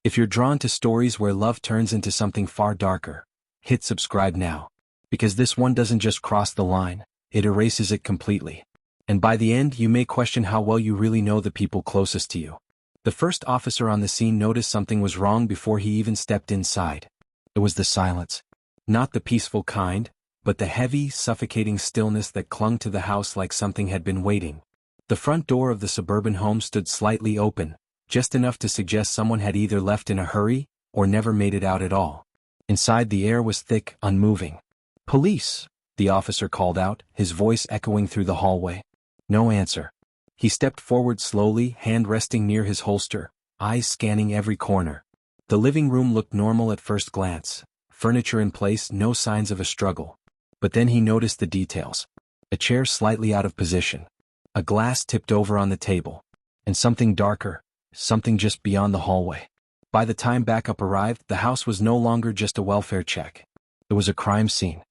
If you're drawn to stories where love turns into something far darker, hit subscribe now. Because this one doesn't just cross the line, it erases it completely. And by the end, you may question how well you really know the people closest to you. The first officer on the scene noticed something was wrong before he even stepped inside. It was the silence. Not the peaceful kind, but the heavy, suffocating stillness that clung to the house like something had been waiting. The front door of the suburban home stood slightly open, just enough to suggest someone had either left in a hurry or never made it out at all. Inside, the air was thick, unmoving. "Police!" the officer called out, his voice echoing through the hallway. No answer. He stepped forward slowly, hand resting near his holster, eyes scanning every corner. The living room looked normal at first glance, furniture in place, no signs of a struggle. But then he noticed the details. A chair slightly out of position. A glass tipped over on the table. And something darker, something just beyond the hallway. By the time backup arrived, the house was no longer just a welfare check. It was a crime scene.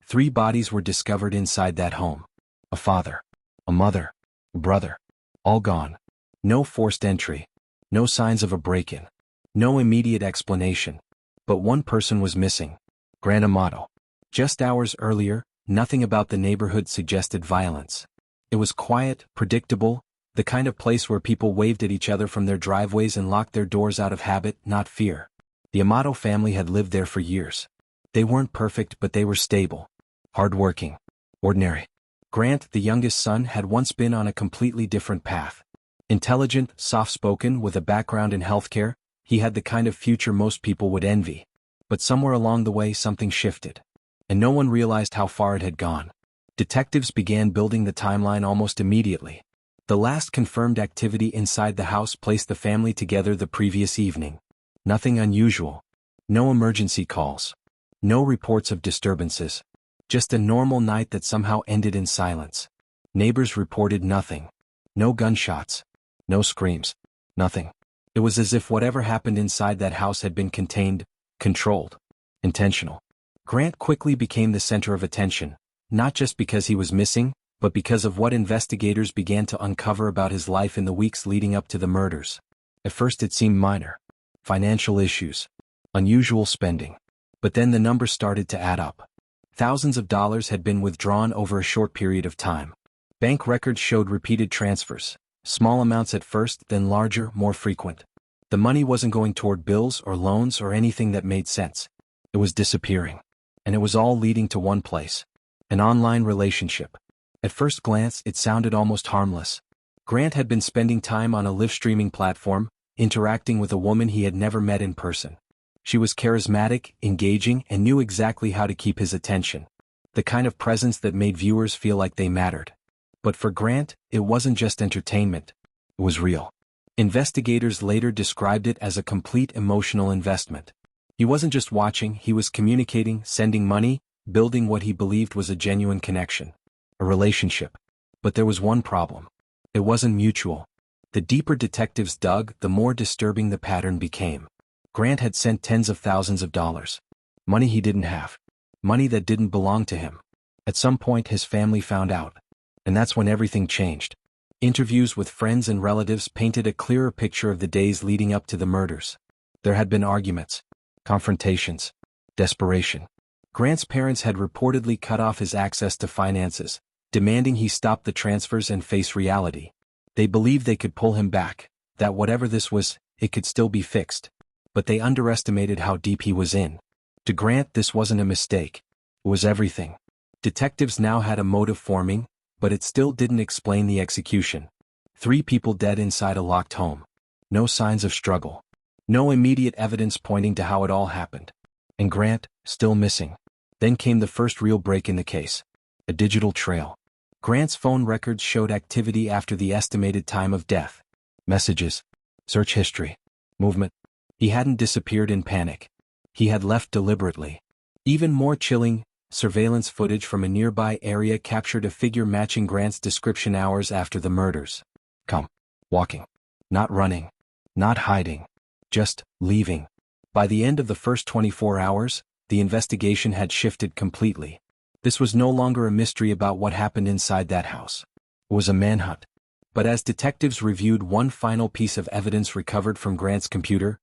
3 bodies were discovered inside that home. A father, a mother, a brother. All gone. No forced entry. No signs of a break-in. No immediate explanation. But one person was missing. Grant Amato. Just hours earlier, nothing about the neighborhood suggested violence. It was quiet, predictable, the kind of place where people waved at each other from their driveways and locked their doors out of habit, not fear. The Amato family had lived there for years. They weren't perfect, but they were stable. Hardworking. Ordinary. Grant, the youngest son, had once been on a completely different path. Intelligent, soft-spoken, with a background in healthcare, he had the kind of future most people would envy. But somewhere along the way something shifted. And no one realized how far it had gone. Detectives began building the timeline almost immediately. The last confirmed activity inside the house placed the family together the previous evening. Nothing unusual. No emergency calls. No reports of disturbances. Just a normal night that somehow ended in silence. Neighbors reported nothing. No gunshots. No screams. Nothing. It was as if whatever happened inside that house had been contained, controlled, intentional. Grant quickly became the center of attention, not just because he was missing, but because of what investigators began to uncover about his life in the weeks leading up to the murders. At first it seemed minor. Financial issues. Unusual spending. But then the numbers started to add up. Thousands of dollars had been withdrawn over a short period of time. Bank records showed repeated transfers, small amounts at first, then larger, more frequent. The money wasn't going toward bills or loans or anything that made sense. It was disappearing. And it was all leading to one place. An online relationship. At first glance, it sounded almost harmless. Grant had been spending time on a live streaming platform, interacting with a woman he had never met in person. She was charismatic, engaging, and knew exactly how to keep his attention. The kind of presence that made viewers feel like they mattered. But for Grant, it wasn't just entertainment. It was real. Investigators later described it as a complete emotional investment. He wasn't just watching, he was communicating, sending money, building what he believed was a genuine connection. A relationship. But there was one problem. It wasn't mutual. The deeper detectives dug, the more disturbing the pattern became. Grant had sent tens of thousands of dollars. Money he didn't have. Money that didn't belong to him. At some point his family found out. And that's when everything changed. Interviews with friends and relatives painted a clearer picture of the days leading up to the murders. There had been arguments. Confrontations. Desperation. Grant's parents had reportedly cut off his access to finances, demanding he stop the transfers and face reality. They believed they could pull him back, that whatever this was, it could still be fixed. But they underestimated how deep he was in. To Grant, this wasn't a mistake. It was everything. Detectives now had a motive forming, but it still didn't explain the execution. 3 people dead inside a locked home. No signs of struggle. No immediate evidence pointing to how it all happened. And Grant, still missing. Then came the first real break in the case. A digital trail. Grant's phone records showed activity after the estimated time of death. Messages. Search history. Movement. He hadn't disappeared in panic. He had left deliberately. Even more chilling, surveillance footage from a nearby area captured a figure matching Grant's description hours after the murders. Walking. Not running. Not hiding. Just leaving. By the end of the first 24 hours, the investigation had shifted completely. This was no longer a mystery about what happened inside that house. It was a manhunt. But as detectives reviewed one final piece of evidence recovered from Grant's computer,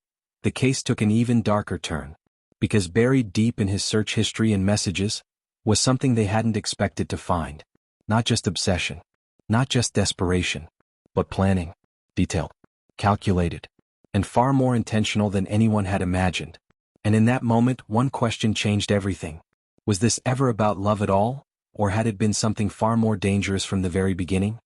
the case took an even darker turn. Because buried deep in his search history and messages was something they hadn't expected to find. Not just obsession. Not just desperation. But planning. Detailed. Calculated. And far more intentional than anyone had imagined. And in that moment, one question changed everything. Was this ever about love at all, or had it been something far more dangerous from the very beginning?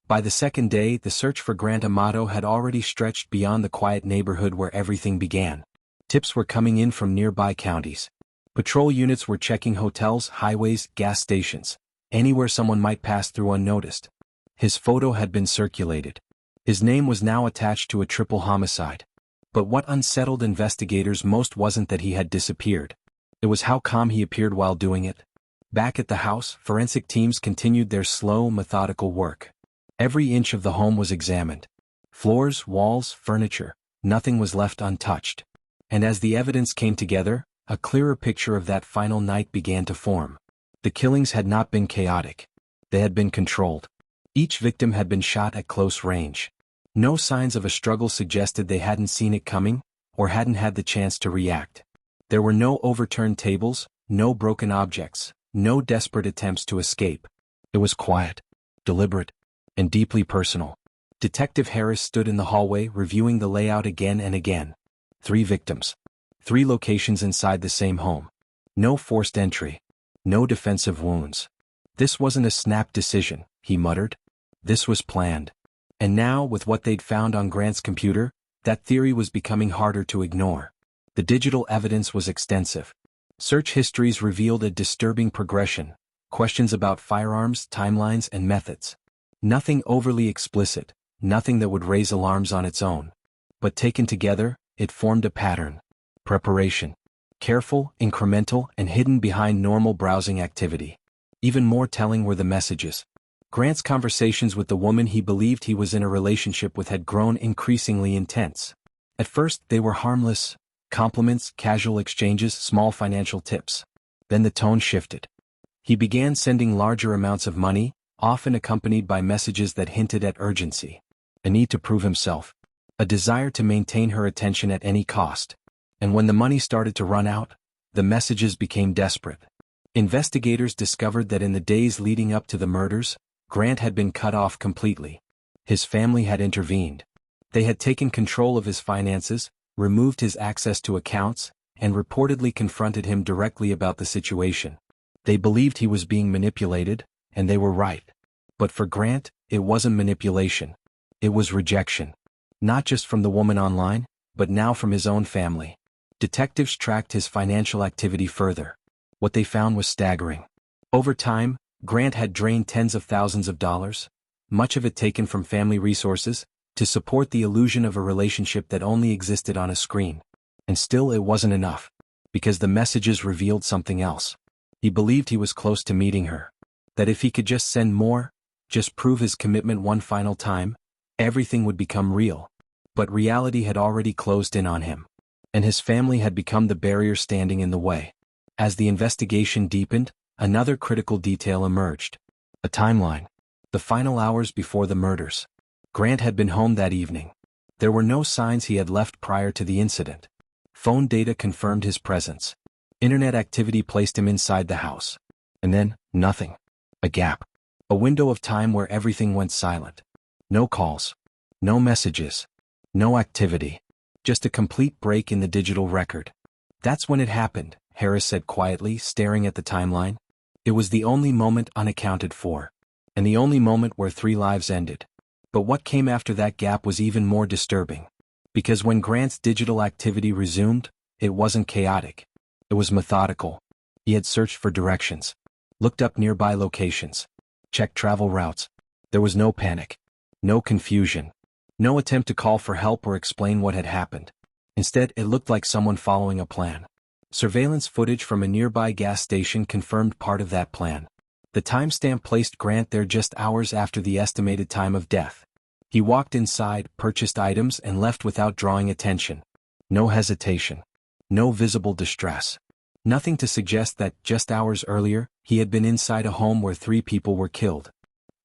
By the second day, the search for Grant Amato had already stretched beyond the quiet neighborhood where everything began. Tips were coming in from nearby counties. Patrol units were checking hotels, highways, gas stations, anywhere someone might pass through unnoticed. His photo had been circulated. His name was now attached to a triple homicide. But what unsettled investigators most wasn't that he had disappeared. It was how calm he appeared while doing it. Back at the house, forensic teams continued their slow, methodical work. Every inch of the home was examined. Floors, walls, furniture, nothing was left untouched. And as the evidence came together, a clearer picture of that final night began to form. The killings had not been chaotic. They had been controlled. Each victim had been shot at close range. No signs of a struggle suggested they hadn't seen it coming, or hadn't had the chance to react. There were no overturned tables, no broken objects, no desperate attempts to escape. It was quiet, deliberate, and deeply personal. Detective Harris stood in the hallway reviewing the layout again and again. 3 victims. 3 locations inside the same home. No forced entry. No defensive wounds. This wasn't a snap decision, he muttered. This was planned. And now, with what they'd found on Grant's computer, that theory was becoming harder to ignore. The digital evidence was extensive. Search histories revealed a disturbing progression. Questions about firearms, timelines, and methods. Nothing overly explicit, nothing that would raise alarms on its own. But taken together, it formed a pattern. Preparation. Careful, incremental, and hidden behind normal browsing activity. Even more telling were the messages. Grant's conversations with the woman he believed he was in a relationship with had grown increasingly intense. At first, they were harmless, compliments, casual exchanges, small financial tips. Then the tone shifted. He began sending larger amounts of money, often accompanied by messages that hinted at urgency. A need to prove himself. A desire to maintain her attention at any cost. And when the money started to run out, the messages became desperate. Investigators discovered that in the days leading up to the murders, Grant had been cut off completely. His family had intervened. They had taken control of his finances, removed his access to accounts, and reportedly confronted him directly about the situation. They believed he was being manipulated, and they were right. But for Grant, it wasn't manipulation. It was rejection. Not just from the woman online, but now from his own family. Detectives tracked his financial activity further. What they found was staggering. Over time, Grant had drained tens of thousands of dollars, much of it taken from family resources, to support the illusion of a relationship that only existed on a screen. And still it wasn't enough, because the messages revealed something else. He believed he was close to meeting her. That if he could just send more, just prove his commitment one final time, everything would become real. But reality had already closed in on him. And his family had become the barrier standing in the way. As the investigation deepened, another critical detail emerged. A timeline. The final hours before the murders. Grant had been home that evening. There were no signs he had left prior to the incident. Phone data confirmed his presence. Internet activity placed him inside the house. And then, nothing. A gap. A window of time where everything went silent. No calls. No messages. No activity. Just a complete break in the digital record. That's when it happened, Harris said quietly, staring at the timeline. It was the only moment unaccounted for. And the only moment where 3 lives ended. But what came after that gap was even more disturbing. Because when Grant's digital activity resumed, it wasn't chaotic. It was methodical. He had searched for directions. Looked up nearby locations. Checked travel routes. There was no panic. No confusion. No attempt to call for help or explain what had happened. Instead, it looked like someone following a plan. Surveillance footage from a nearby gas station confirmed part of that plan. The timestamp placed Grant there just hours after the estimated time of death. He walked inside, purchased items, and left without drawing attention. No hesitation. No visible distress. Nothing to suggest that, just hours earlier, he had been inside a home where 3 people were killed.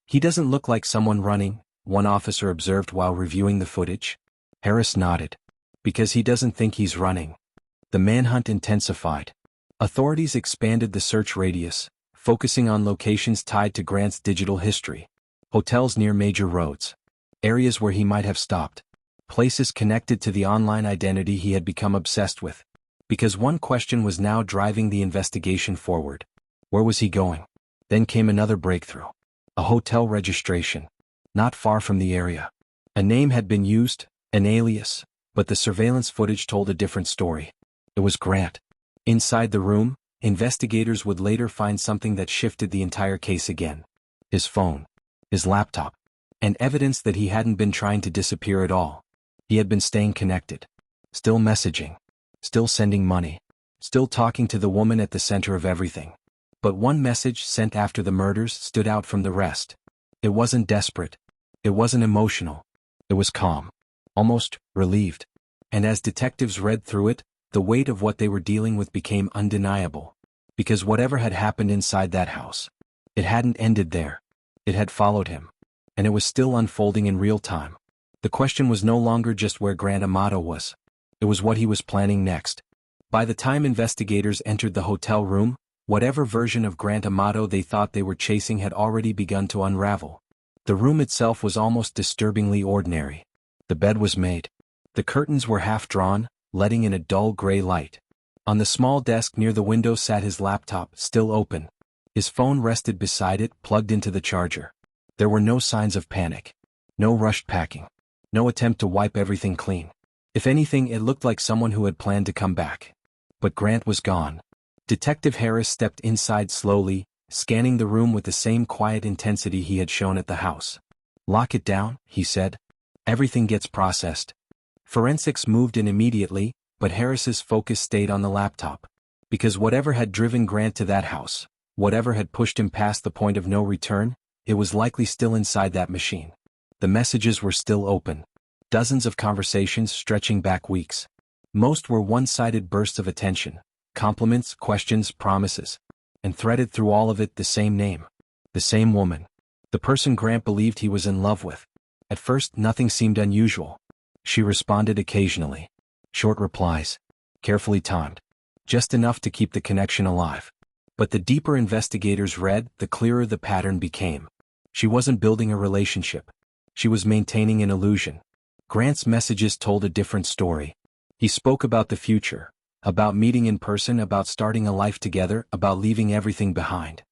He doesn't look like someone running, one officer observed while reviewing the footage. Harris nodded. Because he doesn't think he's running. The manhunt intensified. Authorities expanded the search radius, focusing on locations tied to Grant's digital history. Hotels near major roads. Areas where he might have stopped. Places connected to the online identity he had become obsessed with. Because one question was now driving the investigation forward. Where was he going? Then came another breakthrough. A hotel registration. Not far from the area. A name had been used, an alias, but the surveillance footage told a different story. It was Grant. Inside the room, investigators would later find something that shifted the entire case again. His phone. His laptop. And evidence that he hadn't been trying to disappear at all. He had been staying connected. Still messaging. Still sending money. Still talking to the woman at the center of everything. But one message sent after the murders stood out from the rest. It wasn't desperate. It wasn't emotional. It was calm. Almost relieved. And as detectives read through it, the weight of what they were dealing with became undeniable. Because whatever had happened inside that house, it hadn't ended there. It had followed him. And it was still unfolding in real time. The question was no longer just where Grant Amato was. It was what he was planning next. By the time investigators entered the hotel room, whatever version of Grant Amato they thought they were chasing had already begun to unravel. The room itself was almost disturbingly ordinary. The bed was made. The curtains were half drawn, letting in a dull gray light. On the small desk near the window sat his laptop, still open. His phone rested beside it, plugged into the charger. There were no signs of panic. No rushed packing. No attempt to wipe everything clean. If anything, it looked like someone who had planned to come back. But Grant was gone. Detective Harris stepped inside slowly, scanning the room with the same quiet intensity he had shown at the house. "Lock it down," he said. "Everything gets processed." Forensics moved in immediately, but Harris's focus stayed on the laptop. Because whatever had driven Grant to that house, whatever had pushed him past the point of no return, it was likely still inside that machine. The messages were still open. Dozens of conversations stretching back weeks. Most were one-sided bursts of attention. Compliments, questions, promises. And threaded through all of it the same name. The same woman. The person Grant believed he was in love with. At first, nothing seemed unusual. She responded occasionally. Short replies. Carefully timed. Just enough to keep the connection alive. But the deeper investigators read, the clearer the pattern became. She wasn't building a relationship. She was maintaining an illusion. Grant's messages told a different story. He spoke about the future. About meeting in person, about starting a life together, about leaving everything behind.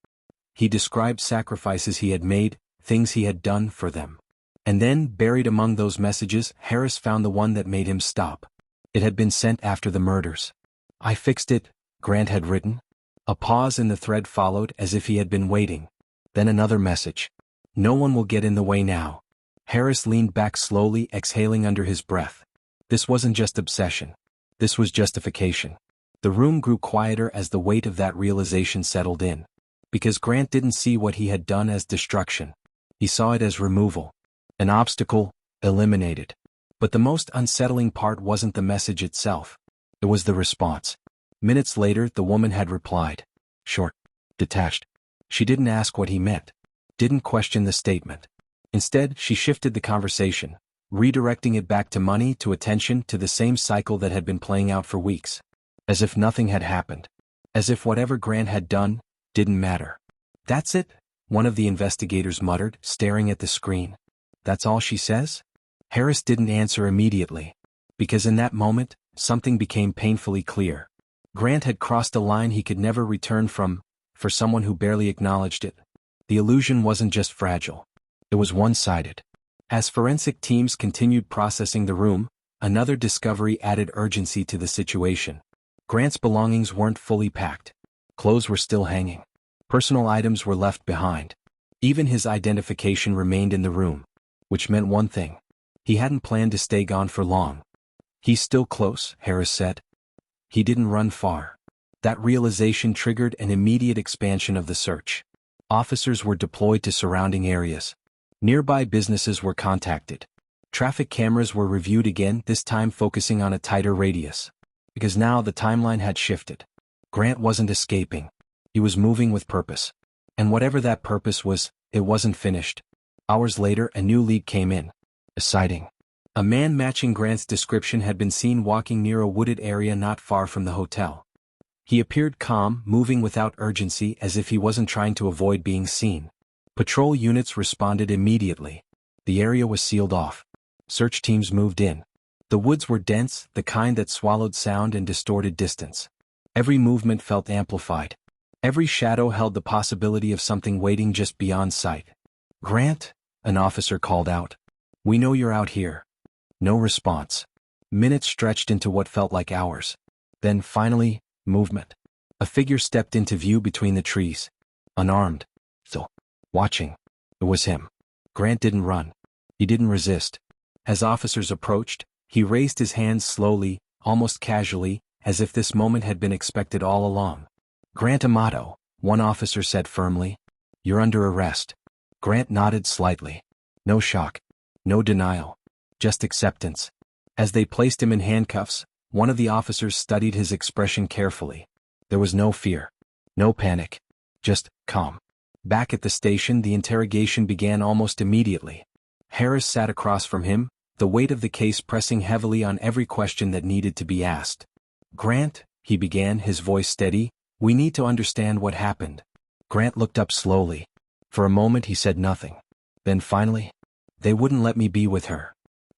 He described sacrifices he had made, things he had done for them. And then, buried among those messages, Harris found the one that made him stop. It had been sent after the murders. "I fixed it," Grant had written. A pause in the thread followed, as if he had been waiting. Then another message. "No one will get in the way now." Harris leaned back slowly, exhaling under his breath. This wasn't just obsession. This was justification. The room grew quieter as the weight of that realization settled in. Because Grant didn't see what he had done as destruction. He saw it as removal. An obstacle, eliminated. But the most unsettling part wasn't the message itself. It was the response. Minutes later, the woman had replied. Short. Detached. She didn't ask what he meant. Didn't question the statement. Instead, she shifted the conversation, redirecting it back to money, to attention, to the same cycle that had been playing out for weeks. As if nothing had happened. As if whatever Grant had done didn't matter. "That's it?" one of the investigators muttered, staring at the screen. "That's all she says?" Harris didn't answer immediately. Because in that moment, something became painfully clear. Grant had crossed a line he could never return from, for someone who barely acknowledged it. The illusion wasn't just fragile. It was one-sided. As forensic teams continued processing the room, another discovery added urgency to the situation. Grant's belongings weren't fully packed. Clothes were still hanging. Personal items were left behind. Even his identification remained in the room. Which meant one thing. He hadn't planned to stay gone for long. "He's still close," Harris said. He didn't run far. That realization triggered an immediate expansion of the search. Officers were deployed to surrounding areas. Nearby businesses were contacted. Traffic cameras were reviewed again, this time focusing on a tighter radius. Because now the timeline had shifted. Grant wasn't escaping. He was moving with purpose. And whatever that purpose was, it wasn't finished. Hours later, a new lead came in. A sighting. A man matching Grant's description had been seen walking near a wooded area not far from the hotel. He appeared calm, moving without urgency as if he wasn't trying to avoid being seen. Patrol units responded immediately. The area was sealed off. Search teams moved in. The woods were dense, the kind that swallowed sound and distorted distance. Every movement felt amplified. Every shadow held the possibility of something waiting just beyond sight. "Grant," an officer called out. "We know you're out here." No response. Minutes stretched into what felt like hours. Then, finally, movement. A figure stepped into view between the trees. Unarmed. Still. Watching. It was him. Grant didn't run. He didn't resist. As officers approached, he raised his hands slowly, almost casually, as if this moment had been expected all along. "Grant Amato," one officer said firmly. "You're under arrest." Grant nodded slightly. No shock. No denial. Just acceptance. As they placed him in handcuffs, one of the officers studied his expression carefully. There was no fear. No panic. Just calm. Back at the station, the interrogation began almost immediately. Harris sat across from him, the weight of the case pressing heavily on every question that needed to be asked. "Grant," he began, his voice steady, "we need to understand what happened." Grant looked up slowly. For a moment he said nothing. Then finally, "They wouldn't let me be with her."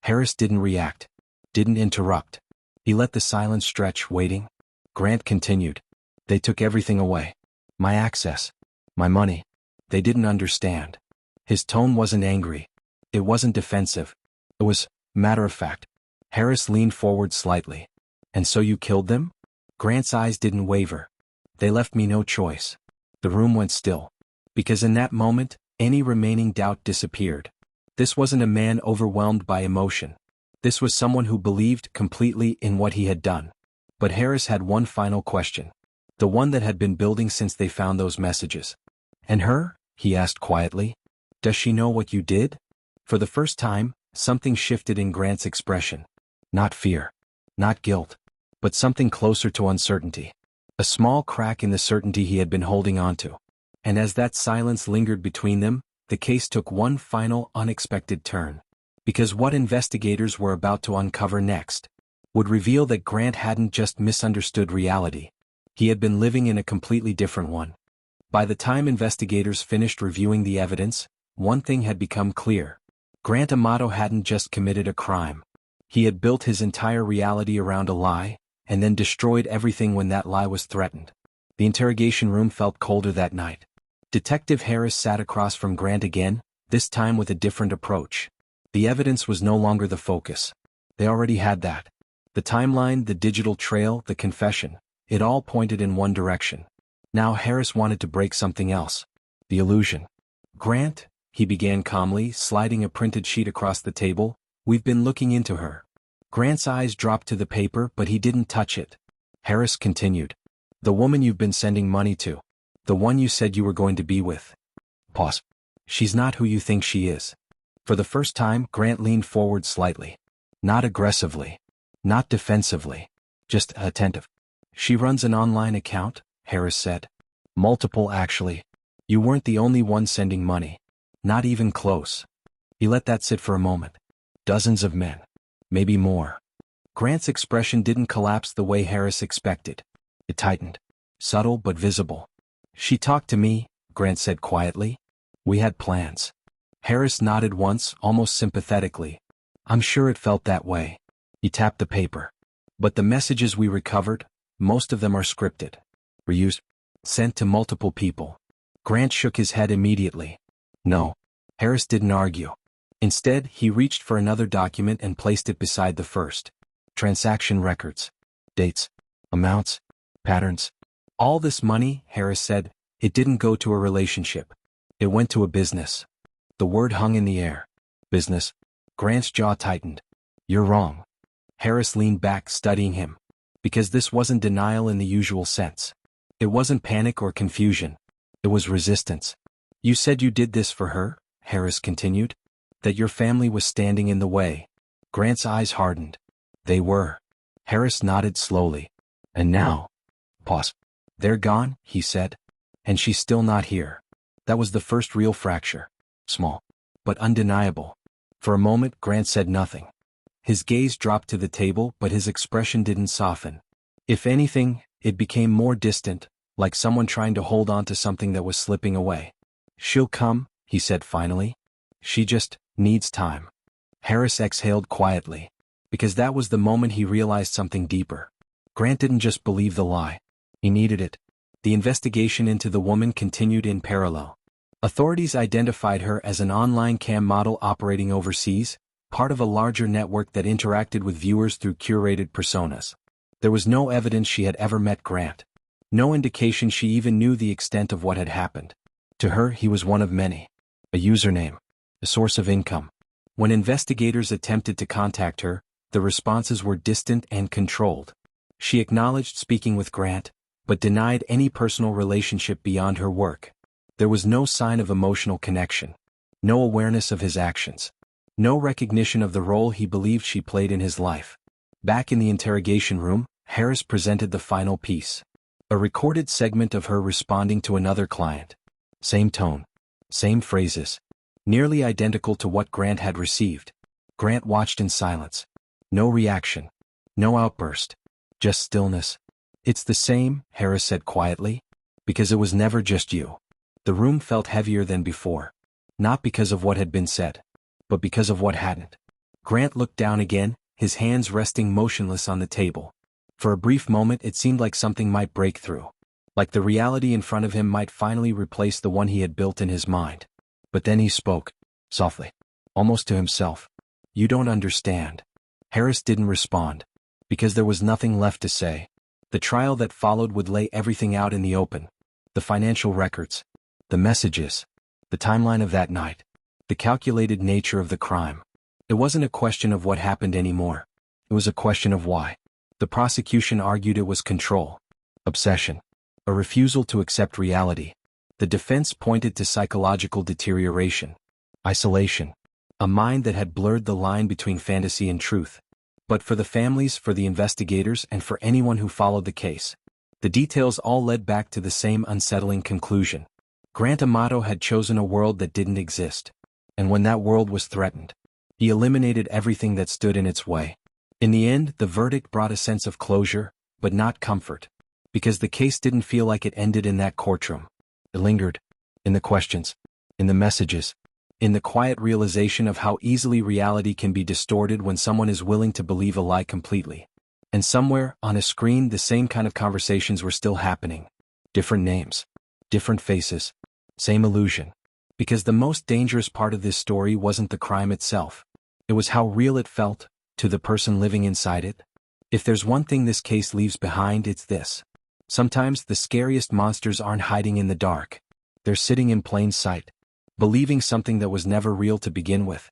Harris didn't react. Didn't interrupt. He let the silence stretch, waiting. Grant continued. "They took everything away. My access. My money. They didn't understand." His tone wasn't angry. It wasn't defensive. It was matter of fact. Harris leaned forward slightly. "And so you killed them?" Grant's eyes didn't waver. "They left me no choice." The room went still. Because in that moment, any remaining doubt disappeared. This wasn't a man overwhelmed by emotion. This was someone who believed completely in what he had done. But Harris had one final question. The one that had been building since they found those messages. "And her?" he asked quietly. "Does she know what you did?" For the first time, something shifted in Grant's expression. Not fear. Not guilt. But something closer to uncertainty. A small crack in the certainty he had been holding onto. And as that silence lingered between them, the case took one final, unexpected turn. Because what investigators were about to uncover next would reveal that Grant hadn't just misunderstood reality. He had been living in a completely different one. By the time investigators finished reviewing the evidence, one thing had become clear. Grant Amato hadn't just committed a crime. He had built his entire reality around a lie, and then destroyed everything when that lie was threatened. The interrogation room felt colder that night. Detective Harris sat across from Grant again, this time with a different approach. The evidence was no longer the focus. They already had that. The timeline, the digital trail, the confession, it all pointed in one direction. Now Harris wanted to break something else. The illusion. "Grant," he began calmly, sliding a printed sheet across the table, "we've been looking into her." Grant's eyes dropped to the paper, but he didn't touch it. Harris continued. "The woman you've been sending money to. The one you said you were going to be with." Pause. "She's not who you think she is." For the first time, Grant leaned forward slightly. Not aggressively. Not defensively. Just attentive. "She runs an online account," Harris said. "Multiple, actually. You weren't the only one sending money. Not even close." He let that sit for a moment. Dozens of men. Maybe more. Grant's expression didn't collapse the way Harris expected. It tightened. Subtle but visible. "She talked to me," Grant said quietly. "We had plans." Harris nodded once, almost sympathetically. "I'm sure it felt that way." He tapped the paper. "But the messages we recovered, most of them are scripted. Reused. Sent to multiple people." Grant shook his head immediately. "No." Harris didn't argue. Instead, he reached for another document and placed it beside the first. Transaction records. Dates. Amounts. Patterns. "All this money," Harris said, "it didn't go to a relationship. It went to a business." The word hung in the air. Business. Grant's jaw tightened. "You're wrong." Harris leaned back, studying him. Because this wasn't denial in the usual sense. It wasn't panic or confusion. It was resistance. "You said you did this for her," Harris continued. "That your family was standing in the way." Grant's eyes hardened. "They were." Harris nodded slowly. "And now?" Pause. "They're gone," he said. "And she's still not here." That was the first real fracture. Small. But undeniable. For a moment, Grant said nothing. His gaze dropped to the table, but his expression didn't soften. If anything, it became more distant, like someone trying to hold on to something that was slipping away. "She'll come," he said finally. "She just needs time." Harris exhaled quietly, because that was the moment he realized something deeper. Grant didn't just believe the lie. He needed it. The investigation into the woman continued in parallel. Authorities identified her as an online cam model operating overseas, part of a larger network that interacted with viewers through curated personas. There was no evidence she had ever met Grant. No indication she even knew the extent of what had happened. To her, he was one of many. A username. A source of income. When investigators attempted to contact her, the responses were distant and controlled. She acknowledged speaking with Grant, but denied any personal relationship beyond her work. There was no sign of emotional connection. No awareness of his actions. No recognition of the role he believed she played in his life. Back in the interrogation room, Harris presented the final piece. A recorded segment of her responding to another client. Same tone. Same phrases. Nearly identical to what Grant had received. Grant watched in silence. No reaction. No outburst. Just stillness. "It's the same," Harris said quietly. "Because it was never just you." The room felt heavier than before. Not because of what had been said, but because of what hadn't. Grant looked down again, his hands resting motionless on the table. For a brief moment it seemed like something might break through. Like the reality in front of him might finally replace the one he had built in his mind. But then he spoke, softly, almost to himself. "You don't understand." Harris didn't respond, because there was nothing left to say. The trial that followed would lay everything out in the open. The financial records. The messages. The timeline of that night. The calculated nature of the crime. It wasn't a question of what happened anymore. It was a question of why. The prosecution argued it was control. Obsession. A refusal to accept reality. The defense pointed to psychological deterioration. Isolation. A mind that had blurred the line between fantasy and truth. But for the families, for the investigators, and for anyone who followed the case, the details all led back to the same unsettling conclusion. Grant Amato had chosen a world that didn't exist. And when that world was threatened, he eliminated everything that stood in its way. In the end, the verdict brought a sense of closure, but not comfort. Because the case didn't feel like it ended in that courtroom. It lingered. In the questions. In the messages. In the quiet realization of how easily reality can be distorted when someone is willing to believe a lie completely. And somewhere, on a screen, the same kind of conversations were still happening. Different names. Different faces. Same illusion. Because the most dangerous part of this story wasn't the crime itself. It was how real it felt, to the person living inside it. If there's one thing this case leaves behind, it's this. Sometimes the scariest monsters aren't hiding in the dark. They're sitting in plain sight, believing something that was never real to begin with.